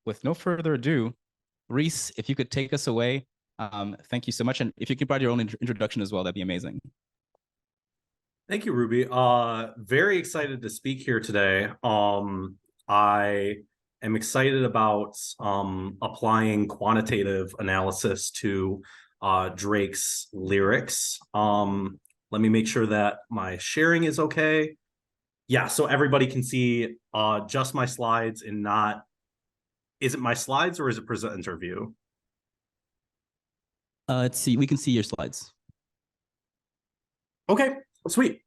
with no further ado, Reese, if you could take us away, thank you so much. And if you could provide your own introduction as well, that'd be amazing. Thank you, Ruby. Very excited to speak here today. I am excited about applying quantitative analysis to Drake's lyrics. Let me make sure that my sharing is okay. Yeah, so everybody can see just my slides and not, is it my slides or is it presenter view? Let's see, we can see your slides. Okay, sweet.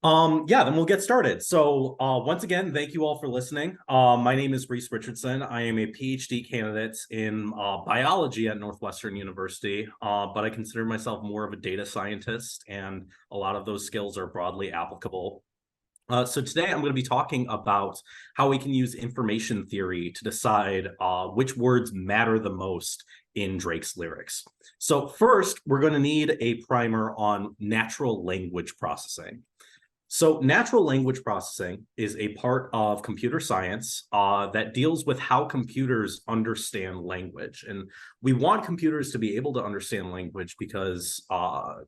Yeah, then we'll get started. So once again, thank you all for listening. My name is Reese Richardson. I am a PhD candidate in biology at Northwestern University, but I consider myself more of a data scientist, and a lot of those skills are broadly applicable. So today I'm going to be talking about how we can use information theory to decide which words matter the most in Drake's lyrics. So first, we're going to need a primer on natural language processing. So natural language processing is a part of computer science that deals with how computers understand language. And we want computers to be able to understand language because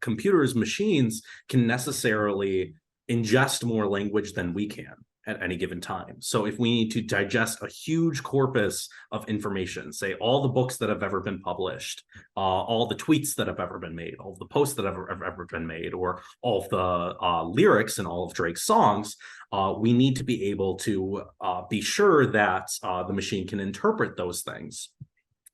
computers, machines, can necessarily ingest more language than we can at any given time. So if we need to digest a huge corpus of information, say all the books that have ever been published, all the tweets that have ever been made, all the posts that have ever been made, or all of the lyrics in all of Drake's songs, we need to be able to be sure that the machine can interpret those things.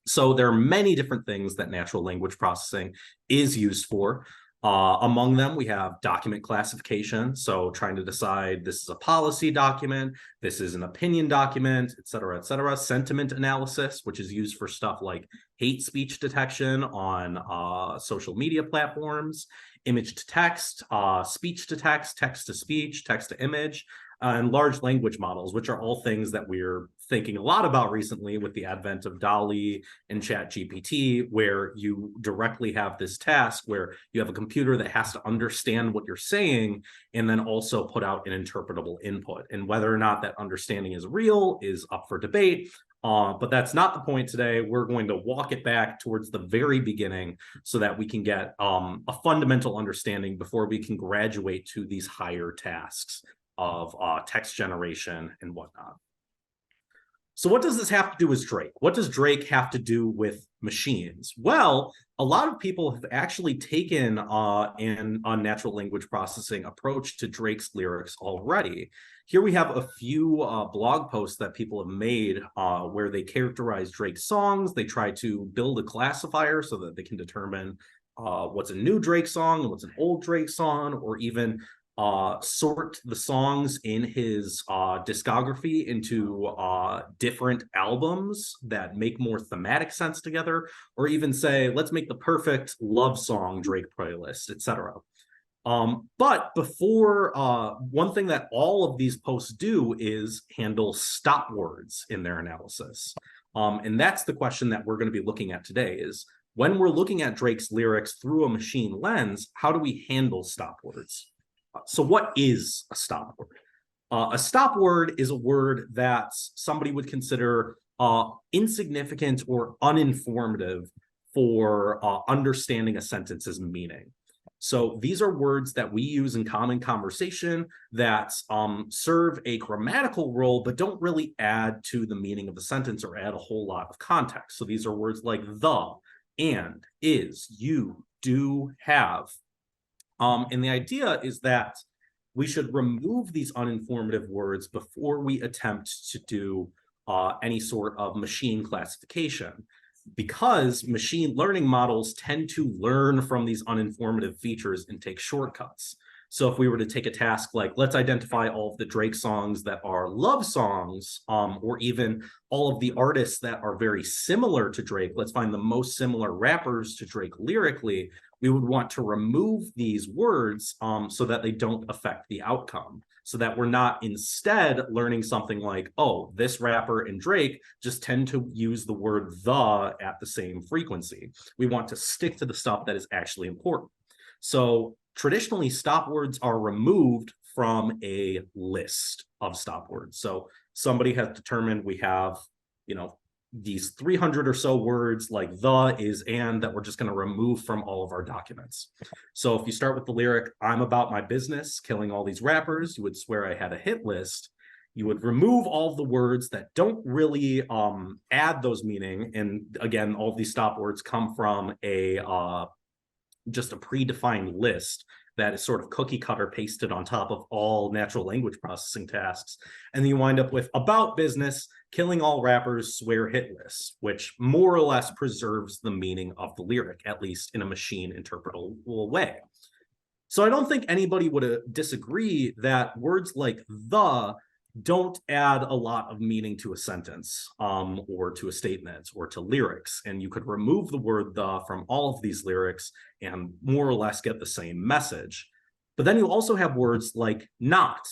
So there are many different things that natural language processing is used for. Among them, we have document classification. So trying to decide this is a policy document, this is an opinion document, et cetera, et cetera. Sentiment analysis, which is used for stuff like hate speech detection on social media platforms, image to text, speech to text, text to speech, text to image, and large language models, which are all things that we're thinking a lot about recently with the advent of DALL-E and ChatGPT, where you directly have this task where you have a computer that has to understand what you're saying and then also put out an interpretable input. And whether or not that understanding is real is up for debate. But that's not the point today. We're going to walk it back towards the very beginning so that we can get a fundamental understanding before we can graduate to these higher tasks of text generation and whatnot. So what does this have to do with Drake? What does Drake have to do with machines? Well, a lot of people have actually taken a natural language processing approach to Drake's lyrics already. Here we have a few blog posts that people have made where they characterize Drake's songs. They try to build a classifier so that they can determine what's a new Drake song and what's an old Drake song, or even sort the songs in his discography into different albums that make more thematic sense together, or even say, let's make the perfect love song Drake playlist, etc. But before, one thing that all of these posts do is handle stop words in their analysis. And that's the question that we're going to be looking at today is, when we're looking at Drake's lyrics through a machine lens, how do we handle stop words? So what is a stop word? A stop word is a word that somebody would consider insignificant or uninformative for understanding a sentence's meaning. So these are words that we use in common conversation that serve a grammatical role, but don't really add to the meaning of the sentence or add a whole lot of context. So these are words like the, and, is, you, do, have. And the idea is that we should remove these uninformative words before we attempt to do any sort of machine classification, because machine learning models tend to learn from these uninformative features and take shortcuts. So if we were to take a task like, let's identify all of the Drake songs that are love songs, or even all of the artists that are very similar to Drake, let's find the most similar rappers to Drake lyrically, we would want to remove these words so that they don't affect the outcome, so that we're not instead learning something like, oh, this rapper and Drake just tend to use the word the at the same frequency. We want to stick to the stuff that is actually important. So traditionally, stop words are removed from a list of stop words. So somebody has determined we have, these 300 or so words like the, is, and that we're just going to remove from all of our documents. So if you start with the lyric, I'm about my business, killing all these rappers, you would swear I had a hit list. You would remove all of the words that don't really add those meaning. And again, all of these stop words come from just a predefined list that is sort of cookie cutter pasted on top of all natural language processing tasks. And then you wind up with about business, killing all rappers, swear hit lists, which more or less preserves the meaning of the lyric, at least in a machine interpretable way. So I don't think anybody would disagree that words like the don't add a lot of meaning to a sentence or to a statement or to lyrics. And you could remove the word the from all of these lyrics and more or less get the same message. But then you also have words like not,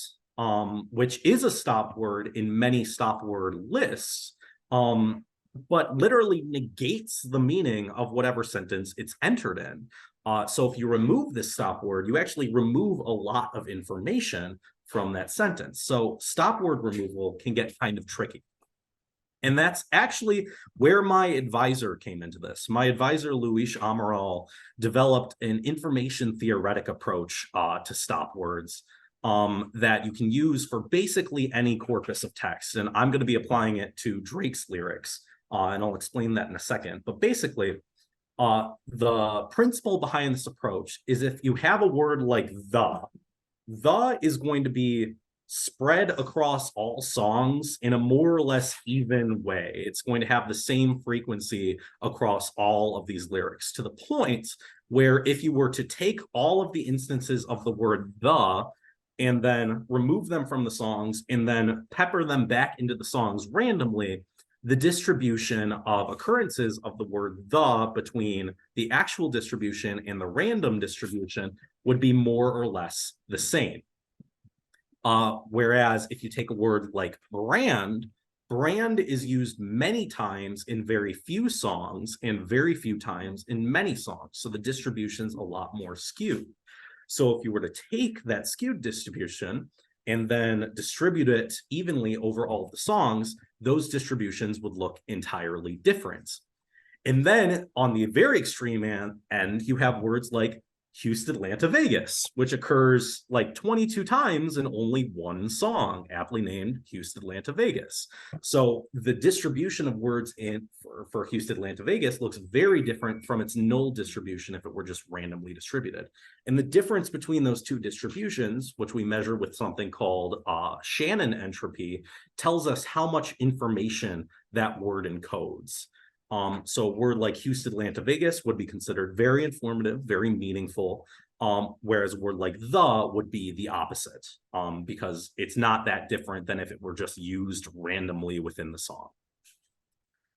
which is a stop word in many stop word lists, but literally negates the meaning of whatever sentence it's entered in. So if you remove this stop word, you actually remove a lot of information from that sentence. So stop word removal can get kind of tricky. And that's actually where my advisor came into this. My advisor, Luis Amaral, developed an information theoretic approach to stop words that you can use for basically any corpus of text. And I'm going to be applying it to Drake's lyrics, and I'll explain that in a second. But basically, the principle behind this approach is if you have a word like the is going to be spread across all songs in a more or less even way. It's going to have the same frequency across all of these lyrics, to the point where if you were to take all of the instances of the word the and then remove them from the songs and then pepper them back into the songs randomly, the distribution of occurrences of the word the between the actual distribution and the random distribution would be more or less the same. Whereas if you take a word like brand is used many times in very few songs and very few times in many songs. So the distribution's a lot more skewed. So if you were to take that skewed distribution and then distribute it evenly over all of the songs, those distributions would look entirely different. And then on the very extreme end, you have words like Houston, Atlanta, Vegas, which occurs like 22 times in only one song, aptly named Houston, Atlanta, Vegas. So the distribution of words for Houston, Atlanta, Vegas looks very different from its null distribution if it were just randomly distributed. And the difference between those two distributions, which we measure with something called Shannon entropy, tells us how much information that word encodes. So a word like Houston, Atlanta, Vegas would be considered very informative, very meaningful, whereas a word like the would be the opposite, because it's not that different than if it were just used randomly within the song.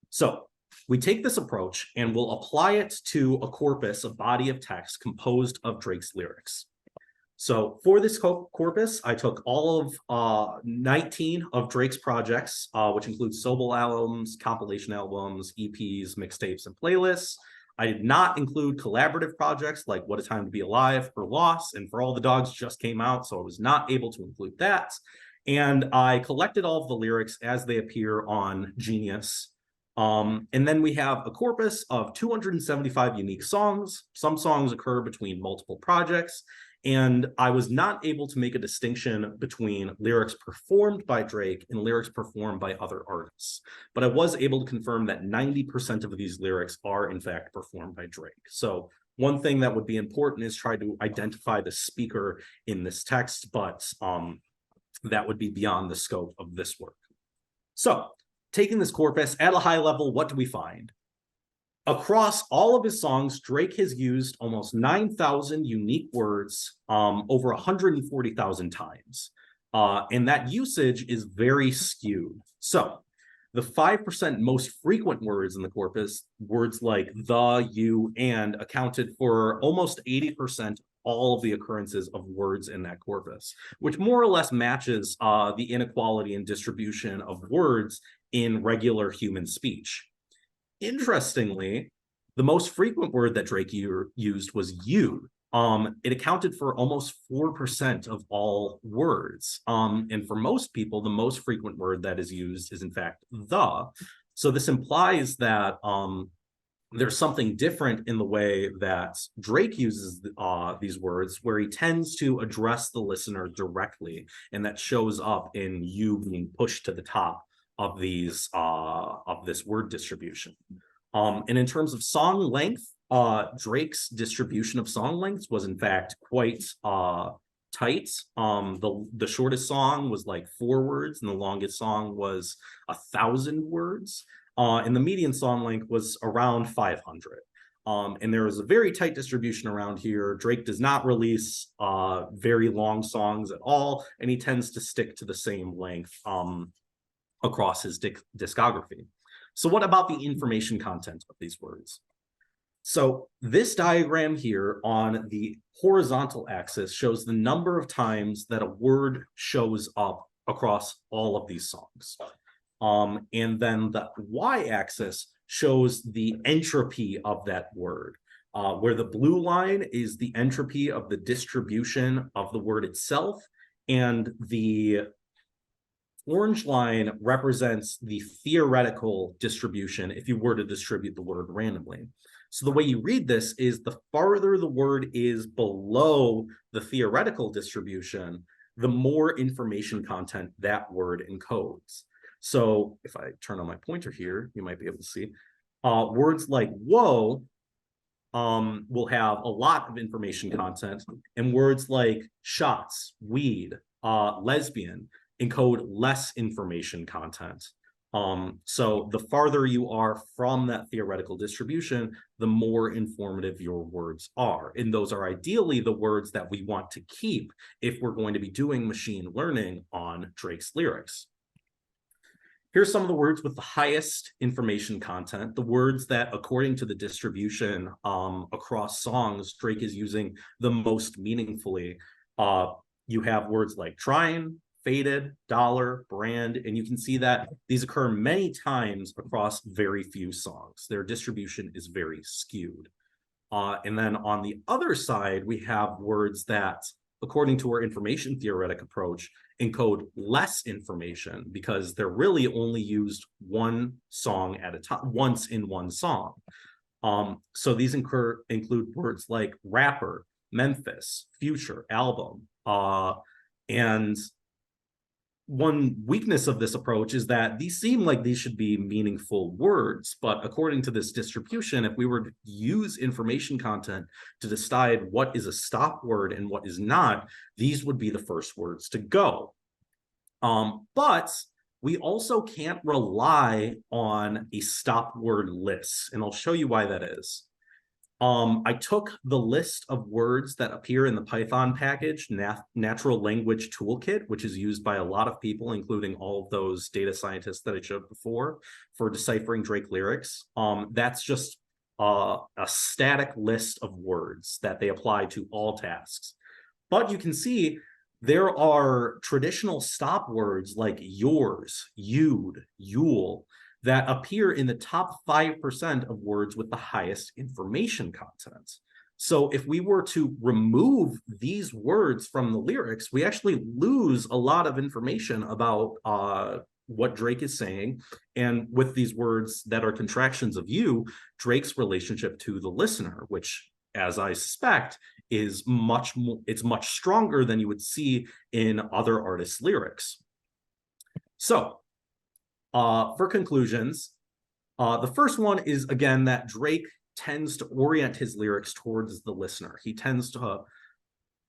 So we take this approach and we'll apply it to a corpus, a body of text composed of Drake's lyrics. So for this corpus, I took all of 19 of Drake's projects, which includes solo albums, compilation albums, EPs, mixtapes, and playlists. I did not include collaborative projects like What a Time to Be Alive or Lost, and For All the Dogs just came out, so I was not able to include that. And I collected all of the lyrics as they appear on Genius. And then we have a corpus of 275 unique songs. Some songs occur between multiple projects. And I was not able to make a distinction between lyrics performed by Drake and lyrics performed by other artists. But I was able to confirm that 90% of these lyrics are, in fact, performed by Drake. So one thing that would be important is try to identify the speaker in this text, but that would be beyond the scope of this work. So taking this corpus at a high level, what do we find? Across all of his songs, Drake has used almost 9,000 unique words over 140,000 times. And that usage is very skewed. So the 5% most frequent words in the corpus, words like the, you, and, accounted for almost 80% all of the occurrences of words in that corpus, which more or less matches the inequality and distribution of words in regular human speech. Interestingly, the most frequent word that Drake used was you. It accounted for almost 4% of all words. And for most people, the most frequent word that is used is, in fact, the. So this implies that there's something different in the way that Drake uses these words, where he tends to address the listener directly, and that shows up in you being pushed to the top of these of this word distribution. And in terms of song length, Drake's distribution of song lengths was in fact quite tight. The shortest song was like 4 words, and the longest song was 1,000 words. And the median song length was around 500. And there is a very tight distribution around here. Drake does not release very long songs at all, and he tends to stick to the same length across his discography. So what about the information content of these words? So this diagram here on the horizontal axis shows the number of times that a word shows up across all of these songs. And then the y-axis shows the entropy of that word, where the blue line is the entropy of the distribution of the word itself, and the orange line represents the theoretical distribution if you were to distribute the word randomly. So the way you read this is the farther the word is below the theoretical distribution, the more information content that word encodes. So if I turn on my pointer here, you might be able to see words like whoa will have a lot of information content, and words like shots, weed, lesbian encode less information content. So the farther you are from that theoretical distribution, the more informative your words are. And those are ideally the words that we want to keep if we're going to be doing machine learning on Drake's lyrics. Here's some of the words with the highest information content, the words that, according to the distribution across songs, Drake is using the most meaningfully. You have words like trying, faded, dollar, brand, and you can see that these occur many times across very few songs. Their distribution is very skewed. And then on the other side, we have words that, according to our information theoretic approach, encode less information because they're really only used one song at a time, once in one song. So these include words like rapper, Memphis, future, album. And one weakness of this approach is that these seem like these should be meaningful words, but according to this distribution, if we were to use information content to decide what is a stop word and what is not, these would be the first words to go. But we also can't rely on a stop word list, and I'll show you why that is. I took the list of words that appear in the Python package, Natural Language Toolkit, which is used by a lot of people, including all of those data scientists that I showed before, for deciphering Drake lyrics. That's just a static list of words that they apply to all tasks. But you can see there are traditional stop words like yours, you'd, you'll, that appear in the top 5% of words with the highest information content. So if we were to remove these words from the lyrics, we actually lose a lot of information about what Drake is saying. And with these words that are contractions of you, Drake's relationship to the listener, which, as I suspect, is much stronger than you would see in other artists' lyrics. So for conclusions, the first one is, again, that Drake tends to orient his lyrics towards the listener. He tends to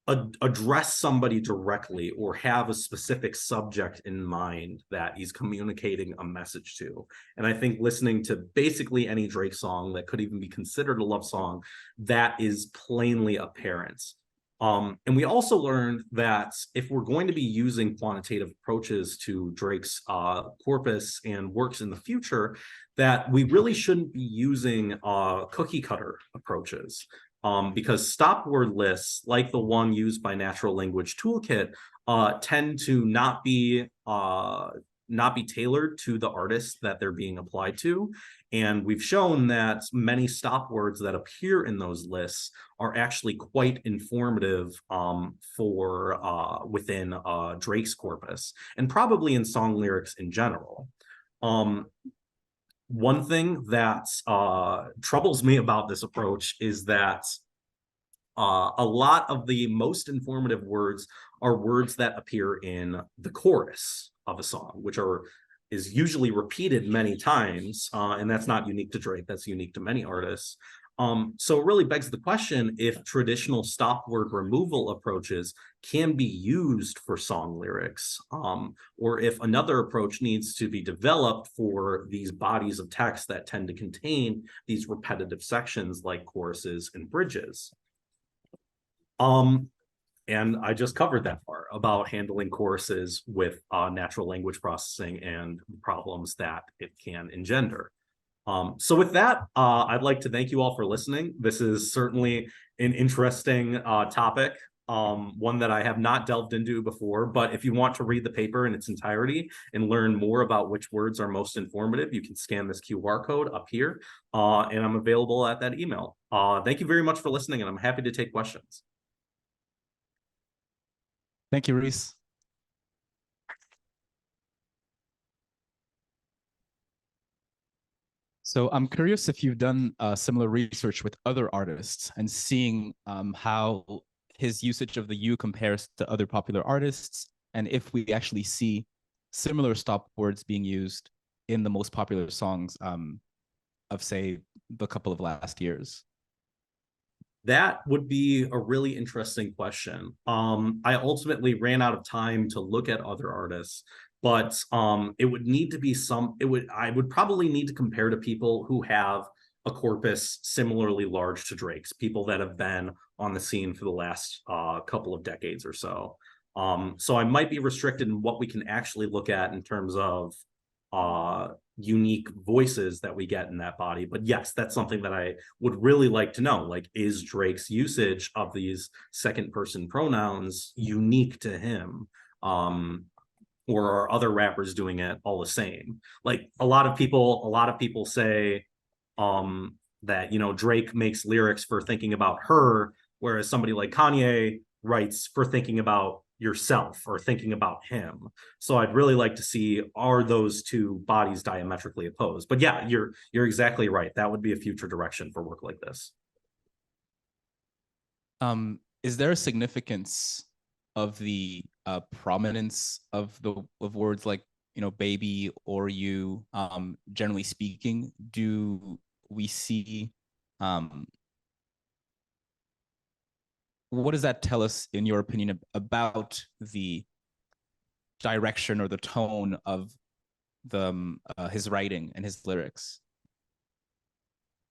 address somebody directly or have a specific subject in mind that he's communicating a message to. And I think listening to basically any Drake song that could even be considered a love song, that is plainly apparent. And we also learned that if we're going to be using quantitative approaches to Drake's corpus and works in the future, that we really shouldn't be using cookie cutter approaches, because stop word lists, like the one used by Natural Language Toolkit, tend to not be tailored to the artist that they're being applied to. And we've shown that many stop words that appear in those lists are actually quite informative for within Drake's corpus, and probably in song lyrics in general. one thing that troubles me about this approach is that a lot of the most informative words are words that appear in the chorus of a song, which is usually repeated many times, and that's not unique to Drake. That's unique to many artists. So it really begs the question if traditional stop word removal approaches can be used for song lyrics, or if another approach needs to be developed for these bodies of text that tend to contain these repetitive sections like choruses and bridges. Um, and I just covered that part about handling choruses with natural language processing and the problems that it can engender. So with that, I'd like to thank you all for listening. This is certainly an interesting topic, one that I have not delved into before. But if you want to read the paper in its entirety and learn more about which words are most informative, you can scan this QR code up here, and I'm available at that email. Thank you very much for listening, and I'm happy to take questions. Thank you, Reese. So I'm curious if you've done similar research with other artists and seeing how his usage of the U compares to other popular artists, and if we actually see similar stop words being used in the most popular songs of, say, the couple of last years. That would be a really interesting question. I ultimately ran out of time to look at other artists, but it would need to be I would probably need to compare to people who have a corpus similarly large to Drake's, people that have been on the scene for the last couple of decades or so. So I might be restricted in what we can actually look at in terms of unique voices that we get in that body. But yes, that's something that I would really like to know. Like, is Drake's usage of these second person pronouns unique to him? Or are other rappers doing it all the same? Like a lot of people say that, you know, Drake makes lyrics for thinking about her, whereas somebody like Kanye writes for thinking about yourself or thinking about him. So I'd really like to see, are those two bodies diametrically opposed? But yeah, you're exactly right. That would be a future direction for work like this. Is there a significance of the prominence of words like, you know, baby or you? Generally speaking, do we see what does that tell us, in your opinion, about the direction or the tone of his writing and his lyrics?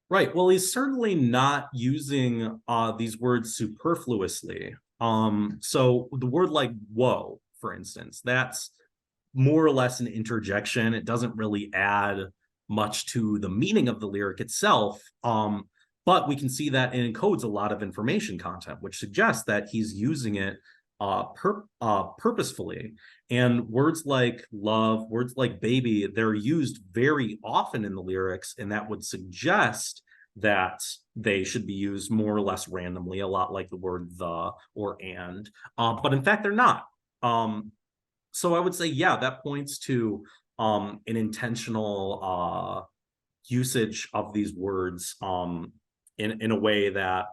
Right. Well, he's certainly not using these words superfluously. So the word like whoa, for instance, that's more or less an interjection. It doesn't really add much to the meaning of the lyric itself. But we can see that it encodes a lot of information content, which suggests that he's using it purposefully. And words like love, words like baby, they're used very often in the lyrics, and that would suggest that they should be used more or less randomly, a lot like the word the or and. But in fact, they're not. So I would say, yeah, that points to an intentional usage of these words in a way that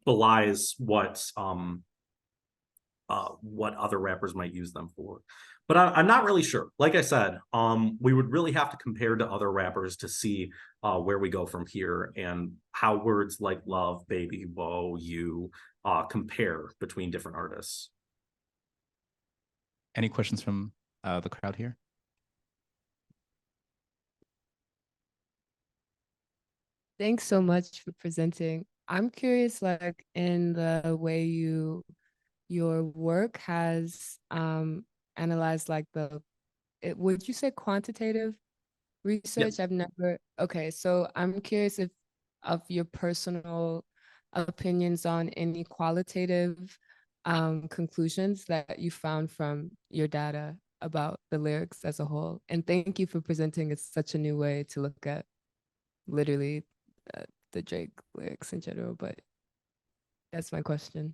belies what other rappers might use them for. But I'm not really sure. Like I said, we would really have to compare to other rappers to see where we go from here and how words like love, baby, whoa, you compare between different artists. Any questions from the crowd here? Thanks so much for presenting. I'm curious, like in the way your work has analyzed like would you say quantitative research? Yes. I've never, okay, so I'm curious if of your personal opinions on any qualitative conclusions that you found from your data about the lyrics as a whole. And thank you for presenting. It's such a new way to look at literally the Drake lyrics in general, but that's my question.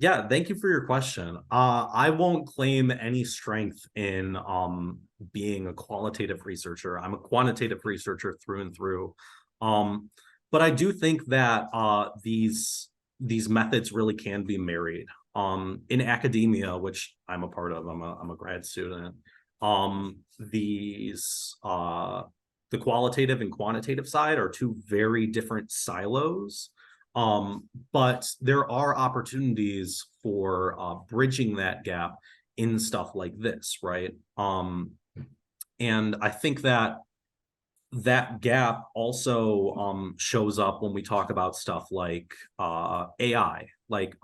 Yeah, thank you for your question. I won't claim any strength in being a qualitative researcher. I'm a quantitative researcher through and through. Um, but I do think that these methods really can be married. In academia, which I'm a part of, I'm a grad student. These the qualitative and quantitative side are two very different silos. But there are opportunities for bridging that gap in stuff like this, right? And I think that that gap also shows up when we talk about stuff like AI, like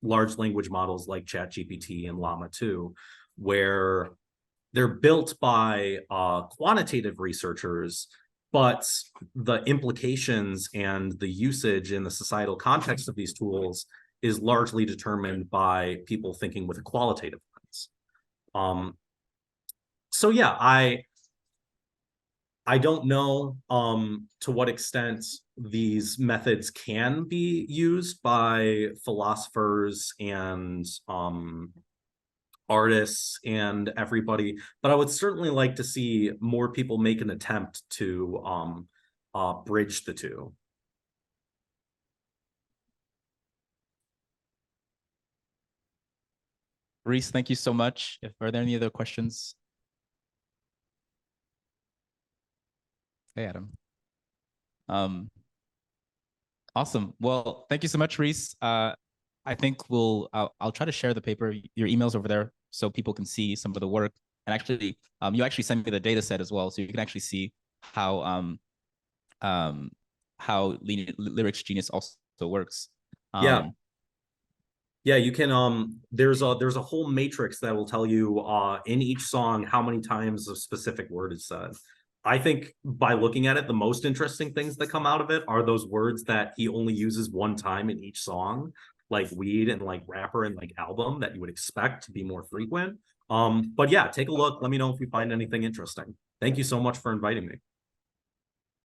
large language models like ChatGPT and Llama 2, where they're built by quantitative researchers, but the implications and the usage in the societal context of these tools is largely determined by people thinking with a qualitative lens. So yeah, I don't know to what extent these methods can be used by philosophers and artists and everybody, but I would certainly like to see more people make an attempt to bridge the two. Reese, thank you so much. If are there any other questions? Hey, Adam. Awesome. Well, thank you so much, Reese. I think I'll try to share the paper, your emails over there, so people can see some of the work. And actually, you actually sent me the data set as well, so you can actually see how lyrics genius also works. Yeah. Yeah, you can there's a whole matrix that will tell you in each song how many times a specific word is said. I think by looking at it, the most interesting things that come out of it are those words that he only uses one time in each song, like weed and like rapper and like album, that you would expect to be more frequent. But yeah, take a look. Let me know if you find anything interesting. Thank you so much for inviting me.